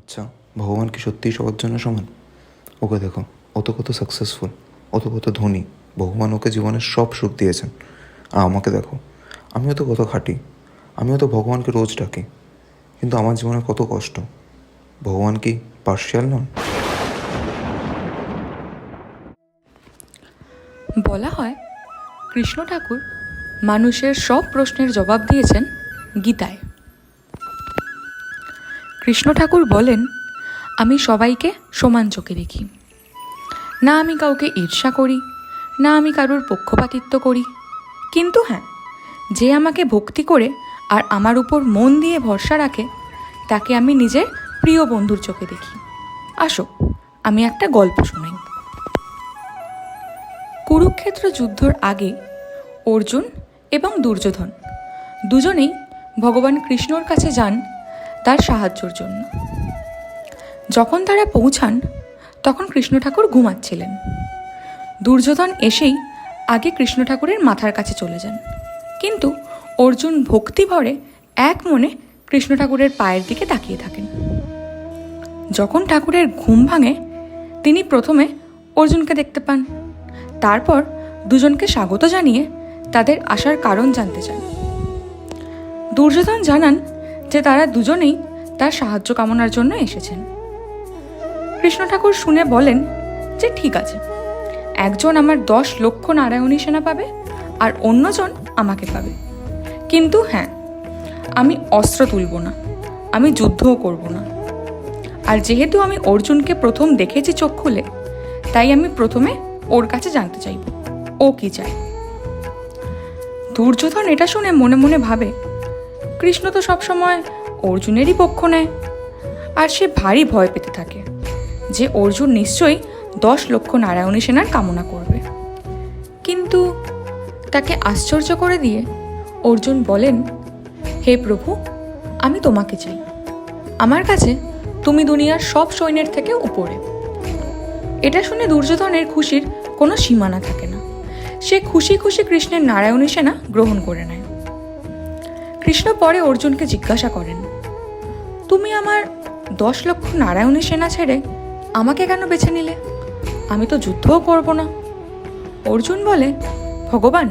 আচ্ছা, ভগবান কি সত্যিই সবার জন্য সমান? ওকে দেখো, ও তো কত সাকসেসফুল, ও তো কত ধনী, ভগবান ওকে জীবনের সব সুখ দিয়েছেন। আর আমাকে দেখো, আমিও তো কত খাটি, আমিও তো ভগবানকে রোজ ডাকি, কিন্তু আমার জীবনে কত কষ্ট। ভগবান কি পার্শিয়াল নন? বলা হয় কৃষ্ণ ঠাকুর মানুষের সব প্রশ্নের জবাব দিয়েছেন গীতায়। কৃষ্ণ ঠাকুর বলেন, আমি সবাইকে সমান চোখে দেখি, না আমি কাউকে ঈর্ষা করি, না আমি কারোর পক্ষপাতিত্ব করি, কিন্তু হ্যাঁ, যে আমাকে ভক্তি করে আর আমার উপর মন দিয়ে ভরসা রাখে তাকে আমি নিজের প্রিয় বন্ধুর চোখে দেখি। আসো, আমি একটা গল্প শোনাই। কুরুক্ষেত্র যুদ্ধর আগে অর্জুন এবং দুর্যোধন দুজনেই ভগবান কৃষ্ণর কাছে যান তার সাহায্যের জন্য। যখন তারা পৌঁছান তখন কৃষ্ণ ঠাকুর ঘুমাচ্ছিলেন। দুর্যোধন এসেই আগে কৃষ্ণ ঠাকুরের মাথার কাছে চলে যান, কিন্তু অর্জুন ভক্তি ভরে এক মনে কৃষ্ণ ঠাকুরের পায়ের দিকে তাকিয়ে থাকেন। যখন ঠাকুরের ঘুম ভাঙে তিনি প্রথমে অর্জুনকে দেখতে পান, তারপর দুজনকে স্বাগত জানিয়ে তাদের আসার কারণ জানতে চান। দুর্যোধন জানান যে তারা দুজনেই তার সাহায্য কামনার জন্য এসেছেন। কৃষ্ণ ঠাকুর শুনে বলেন যে ঠিক আছে, একজন আমার 10 লক্ষ নারায়ণী সেনা পাবে আর অন্যজন আমাকে পাবে, কিন্তু হ্যাঁ, আমি অস্ত্র তুলব না, আমি যুদ্ধও করব না। আর যেহেতু আমি অর্জুনকে প্রথম দেখেছি চোখ খুলে, তাই আমি প্রথমে ওর কাছে জানতে চাইব ও কি চায়। দুর্যোধন এটা শুনে মনে মনে ভাবে, কৃষ্ণ তো সবসময় অর্জুনেরই পক্ষ নেয়, আর সে ভারী ভয় পেতে থাকে যে অর্জুন নিশ্চয়ই 10 লক্ষ নারায়ণী সেনার কামনা করবে। কিন্তু তাকে আশ্চর্য করে দিয়ে অর্জুন বলেন, হে প্রভু, আমি তোমাকে চাই, আমার কাছে তুমি দুনিয়ার সব সৈন্যের থেকে উপরে। এটা শুনে দুর্যোধনের খুশির কোনো সীমানা থাকে না। সে খুশি খুশি কৃষ্ণের নারায়ণী সেনা গ্রহণ করে নেয়। কৃষ্ণ পরে অর্জুনকে জিজ্ঞাসা করেন, তুমি আমার 10 লক্ষ নারায়ণী সেনা ছেড়ে আমাকে কেন বেছে নিলে? আমি তো যুদ্ধও করব না। অর্জুন বলে, ভগবান,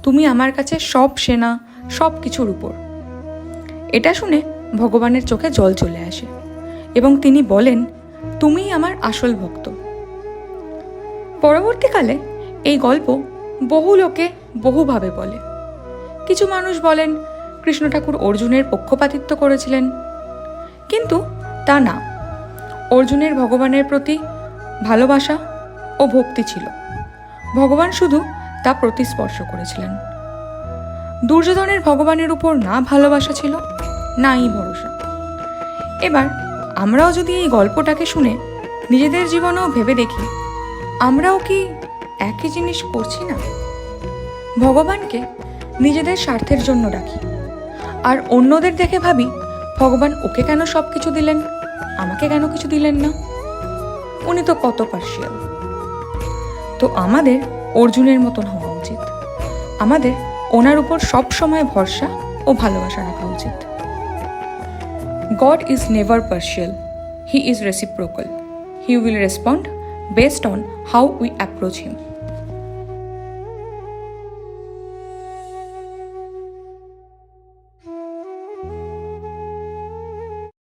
তুমি আমার কাছে সব সেনা, সব কিছুর উপর। এটা শুনে ভগবানের চোখে জল চলে আসে এবং তিনি বলেন, তুমিই আমার আসল ভক্ত। পরবর্তীকালে এই গল্প বহু লোকে বহুভাবে বলে। কিছু মানুষ বলেন কৃষ্ণ ঠাকুর অর্জুনের পক্ষপাতিত্ব করেছিলেন, কিন্তু তা না। অর্জুনের ভগবানের প্রতি ভালোবাসা ও ভক্তি ছিল, ভগবান শুধু তা প্রতিস্পর্শ করেছিলেন। দুর্যোধনের ভগবানের উপর না ভালোবাসা ছিল, নাই ভরসা। এবার আমরাও যদি এই গল্পটাকে শুনে নিজেদের জীবনেও ভেবে দেখি, আমরাও কি একই জিনিস করছি না? ভগবানকে নিজেদের স্বার্থের জন্য রাখি, আর অন্যদের দেখে ভাবি, ভগবান ওকে কেন সব কিছু দিলেন, আমাকে কেন কিছু দিলেন না? উনি তো কত পার্শিয়াল। তো আমাদের অর্জুনের মতন হওয়া উচিত। আমাদের ওনার উপর সব সময় ভরসা ও ভালোবাসা রাখা উচিত। God is never partial. He is reciprocal. He will respond based on how we approach him.